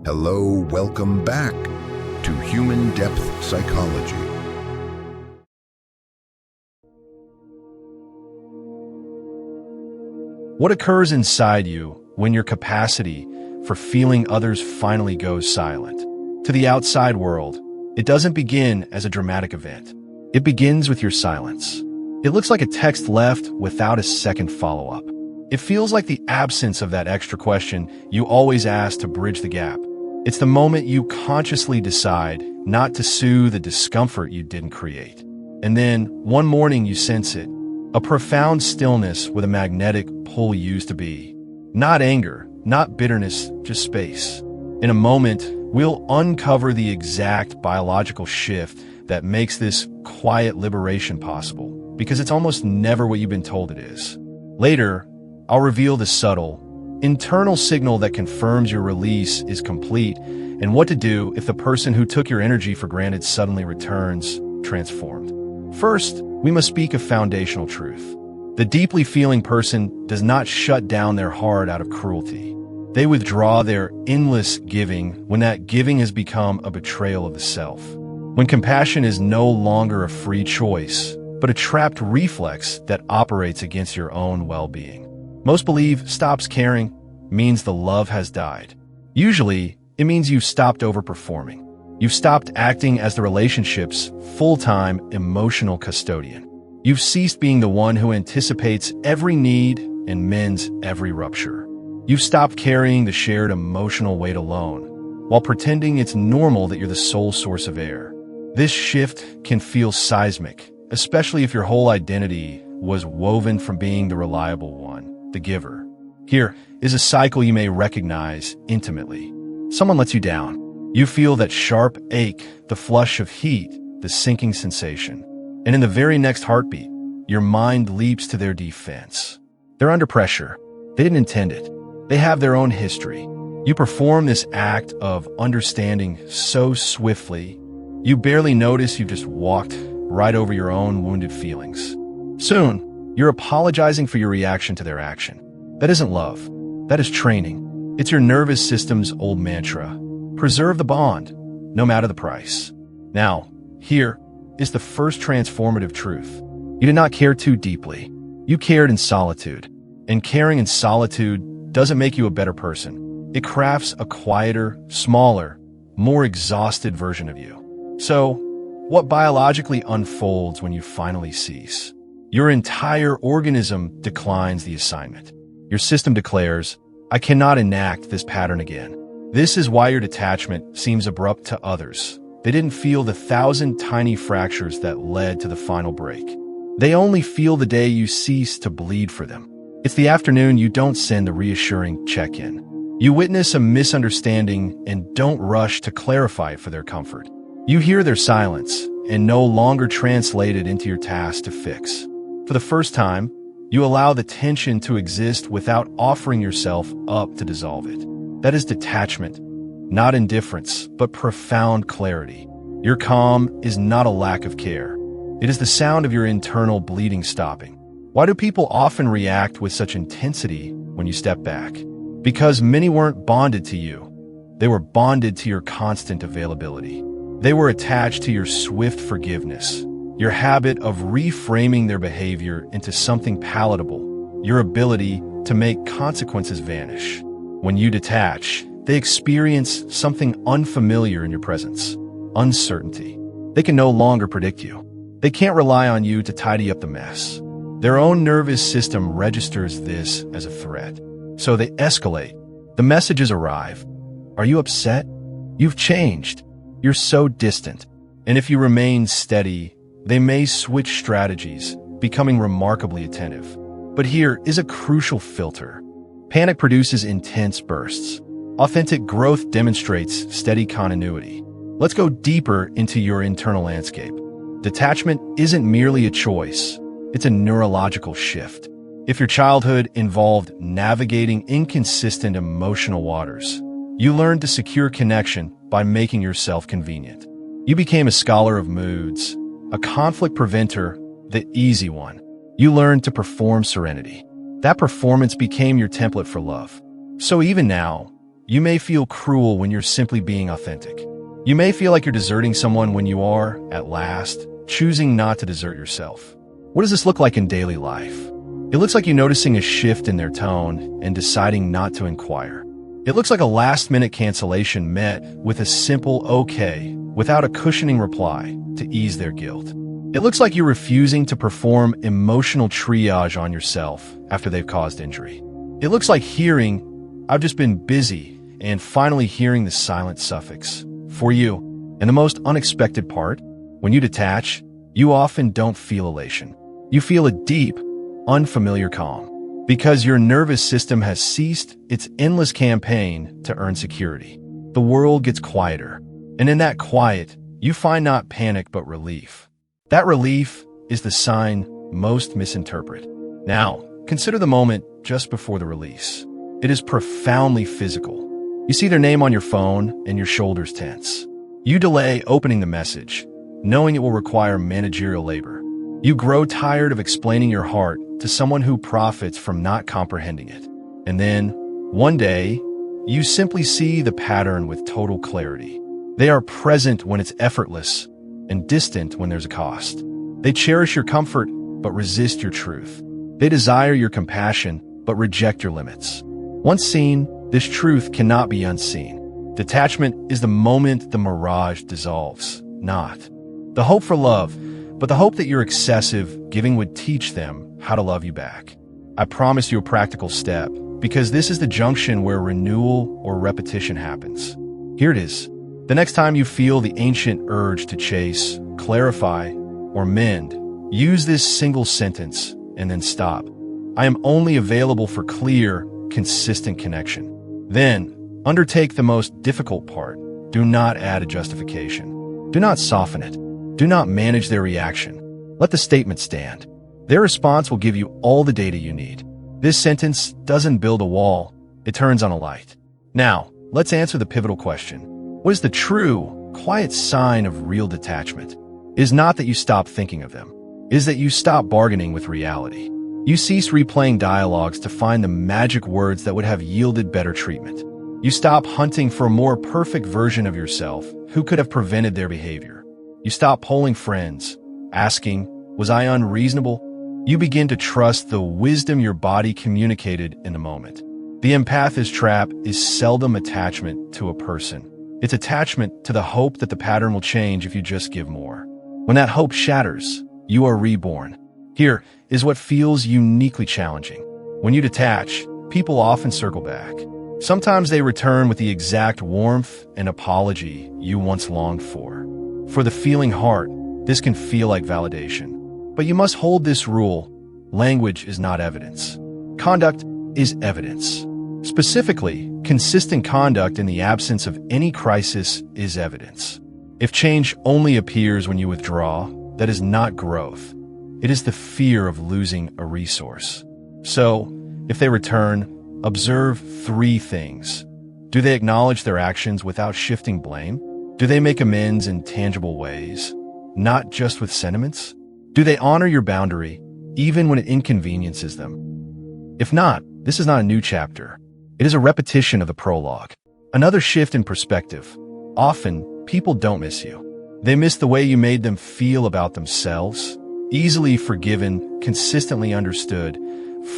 Hello, welcome back to Human Depth Psychology. What occurs inside you when your capacity for feeling others finally goes silent? To the outside world, it doesn't begin as a dramatic event. It begins with your silence. It looks like a text left without a second follow-up. It feels like the absence of that extra question you always ask to bridge the gap. It's the moment you consciously decide not to soothe the discomfort you didn't create. And then, one morning you sense it. A profound stillness with a magnetic pull used to be. Not anger, not bitterness, just space. In a moment, we'll uncover the exact biological shift that makes this quiet liberation possible, because it's almost never what you've been told it is. Later, I'll reveal the subtle, internal signal that confirms your release is complete and what to do if the person who took your energy for granted suddenly returns, transformed. First, we must speak of foundational truth. The deeply feeling person does not shut down their heart out of cruelty. They withdraw their endless giving when that giving has become a betrayal of the self. When compassion is no longer a free choice, but a trapped reflex that operates against your own well-being. Most believe stops caring means the love has died. Usually, it means you've stopped overperforming. You've stopped acting as the relationship's full-time emotional custodian. You've ceased being the one who anticipates every need and mends every rupture. You've stopped carrying the shared emotional weight alone, while pretending it's normal that you're the sole source of air. This shift can feel seismic, especially if your whole identity was woven from being the reliable one, the giver. Here is a cycle you may recognize intimately. Someone lets you down. You feel that sharp ache, the flush of heat, the sinking sensation. And in the very next heartbeat, your mind leaps to their defense. They're under pressure. They didn't intend it. They have their own history. You perform this act of understanding so swiftly, you barely notice you've just walked right over your own wounded feelings. Soon, you're apologizing for your reaction to their action. That isn't love. That is training. It's your nervous system's old mantra. Preserve the bond, no matter the price. Now, here is the first transformative truth. You did not care too deeply. You cared in solitude. And caring in solitude doesn't make you a better person. It crafts a quieter, smaller, more exhausted version of you. So, what biologically unfolds when you finally cease? Your entire organism declines the assignment. Your system declares, I cannot enact this pattern again. This is why your detachment seems abrupt to others. They didn't feel the 1,000 tiny fractures that led to the final break. They only feel the day you cease to bleed for them. It's the afternoon you don't send the reassuring check-in. You witness a misunderstanding and don't rush to clarify it for their comfort. You hear their silence and no longer translate it into your task to fix. For the first time, you allow the tension to exist without offering yourself up to dissolve it. That is detachment, not indifference, but profound clarity. Your calm is not a lack of care. It is the sound of your internal bleeding stopping. Why do people often react with such intensity when you step back? Because many weren't bonded to you. They were bonded to your constant availability. They were attached to your swift forgiveness, your habit of reframing their behavior into something palatable, your ability to make consequences vanish. When you detach, they experience something unfamiliar in your presence, uncertainty. They can no longer predict you. They can't rely on you to tidy up the mess. Their own nervous system registers this as a threat. So they escalate. The messages arrive. Are you upset? You've changed. You're so distant. And if you remain steady, they may switch strategies, becoming remarkably attentive. But here is a crucial filter. Panic produces intense bursts. Authentic growth demonstrates steady continuity. Let's go deeper into your internal landscape. Detachment isn't merely a choice. It's a neurological shift. If your childhood involved navigating inconsistent emotional waters, you learned to secure connection by making yourself convenient. You became a scholar of moods, a conflict preventer, the easy one. You learned to perform serenity. That performance became your template for love. So even now, You may feel cruel when you're simply being authentic. You may feel like you're deserting someone when you are, at last, choosing not to desert yourself. What does this look like in daily life? It looks like you noticing a shift in their tone and deciding not to inquire. It looks like a last-minute cancellation met with a simple okay without a cushioning reply to ease their guilt. It looks like you're refusing to perform emotional triage on yourself after they've caused injury. It looks like hearing, "I've just been busy," and finally hearing the silent suffix, "for you." And the most unexpected part, when you detach, you often don't feel elation. You feel a deep, unfamiliar calm, because your nervous system has ceased its endless campaign to earn security. The world gets quieter, and in that quiet, you find not panic but relief. That relief is the sign most misinterpret. Now, consider the moment just before the release. It is profoundly physical. You see their name on your phone and your shoulders tense. You delay opening the message, knowing it will require managerial labor. You grow tired of explaining your heart to someone who profits from not comprehending it. And then, one day, you simply see the pattern with total clarity. They are present when it's effortless and distant when there's a cost. They cherish your comfort but resist your truth. They desire your compassion but reject your limits. Once seen, this truth cannot be unseen. Detachment is the moment the mirage dissolves, not the hope for love, but the hope that your excessive giving would teach them how to love you back. I promise you a practical step, because this is the junction where renewal or repetition happens. Here it is. The next time you feel the ancient urge to chase, clarify, or mend, use this single sentence and then stop. I am only available for clear, consistent connection. Then, undertake the most difficult part. Do not add a justification. Do not soften it. Do not manage their reaction. Let the statement stand. Their response will give you all the data you need. This sentence doesn't build a wall, it turns on a light. Now, let's answer the pivotal question. What is the true, quiet sign of real detachment? It is not that you stop thinking of them. It is that you stop bargaining with reality. You cease replaying dialogues to find the magic words that would have yielded better treatment. You stop hunting for a more perfect version of yourself who could have prevented their behavior. You stop polling friends, asking, "Was I unreasonable?" You begin to trust the wisdom your body communicated in the moment. The empath's trap is seldom attachment to a person. It's attachment to the hope that the pattern will change if you just give more. When that hope shatters, you are reborn. Here is what feels uniquely challenging. When you detach, people often circle back. Sometimes they return with the exact warmth and apology you once longed for. For the feeling heart, this can feel like validation. But you must hold this rule: language is not evidence. Conduct is evidence. Specifically, consistent conduct in the absence of any crisis is evidence. If change only appears when you withdraw, that is not growth. It is the fear of losing a resource. So, if they return, observe 3 things. Do they acknowledge their actions without shifting blame? Do they make amends in tangible ways, not just with sentiments? Do they honor your boundary, even when it inconveniences them? If not, this is not a new chapter. It is a repetition of the prologue. Another shift in perspective. Often, people don't miss you. They miss the way you made them feel about themselves, easily forgiven, consistently understood,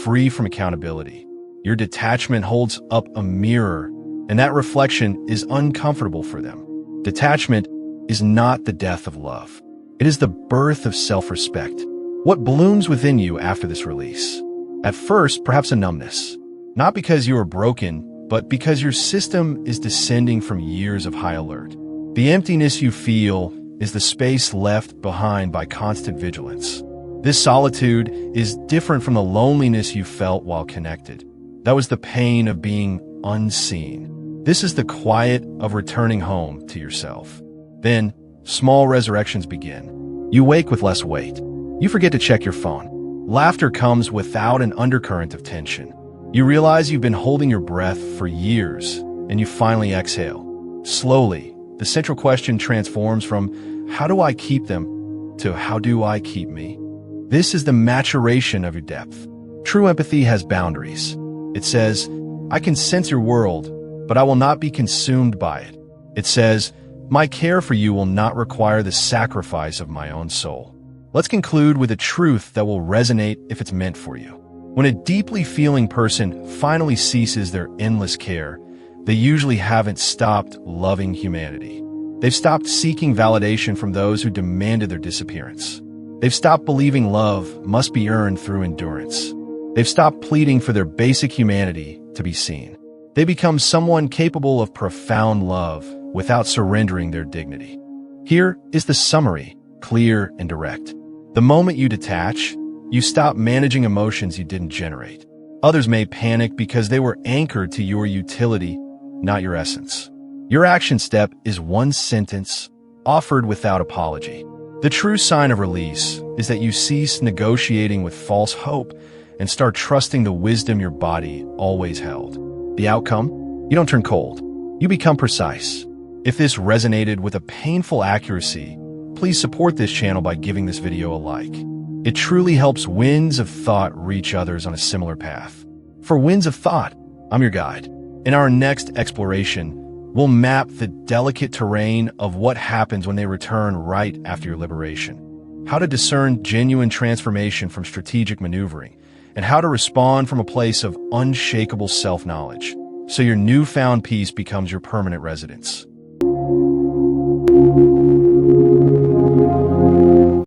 free from accountability. Your detachment holds up a mirror, and that reflection is uncomfortable for them. Detachment is not the death of love. It is the birth of self-respect. What blooms within you after this release? At first, perhaps a numbness. Not because you are broken, but because your system is descending from years of high alert. The emptiness you feel is the space left behind by constant vigilance. This solitude is different from the loneliness you felt while connected. That was the pain of being unseen. This is the quiet of returning home to yourself. Then, small resurrections begin. You wake with less weight. You forget to check your phone. Laughter comes without an undercurrent of tension. You realize you've been holding your breath for years, and you finally exhale. Slowly, the central question transforms from, "How do I keep them?" to, "How do I keep me?" This is the maturation of your depth. True empathy has boundaries. It says, "I can sense your world, but I will not be consumed by it. It says, my care for you will not require the sacrifice of my own soul. Let's conclude with a truth that will resonate if it's meant for you. When a deeply feeling person finally ceases their endless care, they usually haven't stopped loving humanity. They've stopped seeking validation from those who demanded their disappearance. They've stopped believing love must be earned through endurance. They've stopped pleading for their basic humanity to be seen. They become someone capable of profound love without surrendering their dignity. Here is the summary, clear and direct. The moment you detach, you stop managing emotions you didn't generate. Others may panic because they were anchored to your utility, not your essence. Your action step is one sentence, offered without apology. The true sign of release is that you cease negotiating with false hope and start trusting the wisdom your body always held. The outcome? You don't turn cold. You become precise. If this resonated with a painful accuracy, please support this channel by giving this video a like. It truly helps winds of thought reach others on a similar path. For Winds of Thought, I'm your guide. In our next exploration, we'll map the delicate terrain of what happens when they return right after your liberation, how to discern genuine transformation from strategic maneuvering, and how to respond from a place of unshakable self-knowledge, so your newfound peace becomes your permanent residence.